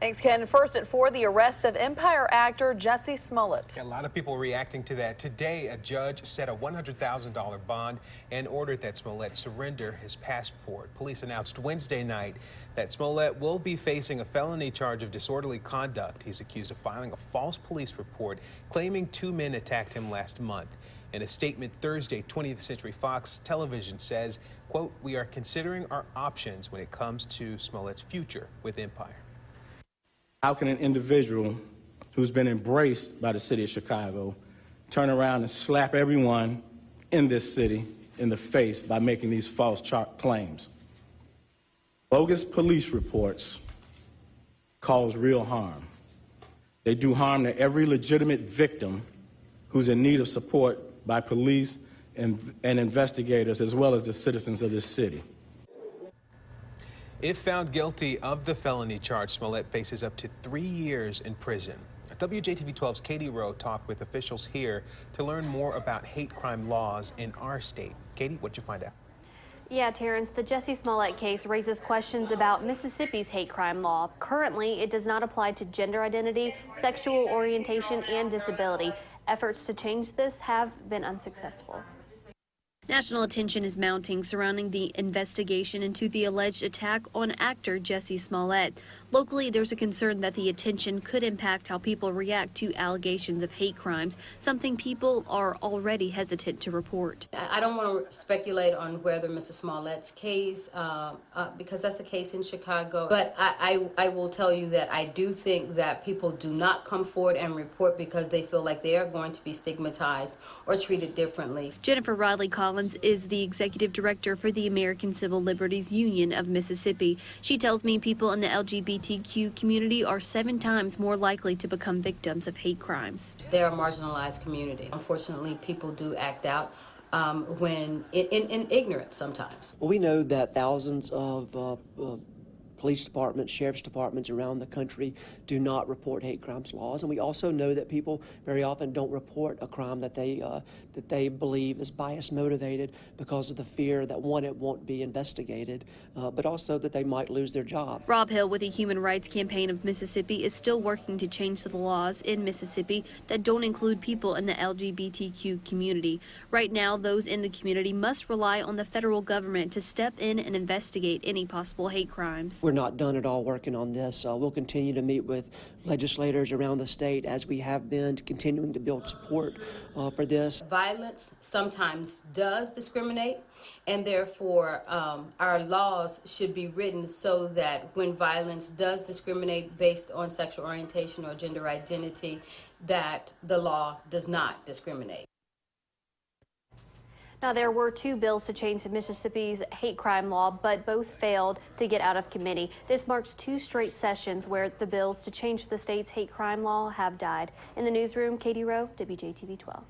Thanks, Ken. First at 4, the arrest of Empire actor Jussie Smollett. A lot of people reacting to that. Today, a judge set a $100,000 bond and ordered that Smollett surrender his passport. Police announced Wednesday night that Smollett will be facing a felony charge of disorderly conduct. He's accused of filing a false police report claiming 2 men attacked him last month. In a statement Thursday, 20th Century Fox Television says, quote, "We are considering our options when it comes to Smollett's future with Empire." How can an individual who's been embraced by the city of Chicago turn around and slap everyone in this city in the face by making these false claims? Bogus police reports cause real harm. They do harm to every legitimate victim who's in need of support by police and investigators, as well as the citizens of this city. If found guilty of the felony charge, Smollett faces up to 3 years in prison. WJTV 12's Katie Rowe talked with officials here to learn more about hate crime laws in our state. Katie, what'd you find out? Yeah, Terrence, the Jussie Smollett case raises questions about Mississippi's hate crime law. Currently, it does not apply to gender identity, sexual orientation, and disability. Efforts to change this have been unsuccessful. National attention is mounting surrounding the investigation into the alleged attack on actor Jussie Smollett. Locally, there's a concern that the attention could impact how people react to allegations of hate crimes, something people are already hesitant to report. I don't want to speculate on whether Mr. Smollett's case, because that's a case in Chicago, but I will tell you that I do think that people do not come forward and report because they feel like they are going to be stigmatized or treated differently. Jennifer Riley Collins is the executive director for the American Civil Liberties Union of Mississippi. She tells me people in the LGBTQ community are 7 times more likely to become victims of hate crimes. They're a marginalized community. Unfortunately, people do act out when in ignorance sometimes. Well, we know that thousands of police departments, sheriff's departments around the country do not report hate crimes laws, and we also know that people very often don't report a crime that they believe is bias motivated because of the fear that, one, it won't be investigated, but also that they might lose their job. Rob Hill with the Human Rights Campaign of Mississippi is still working to change the laws in Mississippi that don't include people in the LGBTQ community. Right now, those in the community must rely on the federal government to step in and investigate any possible hate crimes. We're not done at all working on this. We'll continue to meet with legislators around the state as we have been, continuing to build support for this. Violence sometimes does discriminate, and therefore our laws should be written so that when violence does discriminate based on sexual orientation or gender identity, that the law does not discriminate. Now, there were 2 bills to change Mississippi's hate crime law, but both failed to get out of committee. This marks 2 straight sessions where the bills to change the state's hate crime law have died. In the newsroom, Katie Rowe, WJTV 12.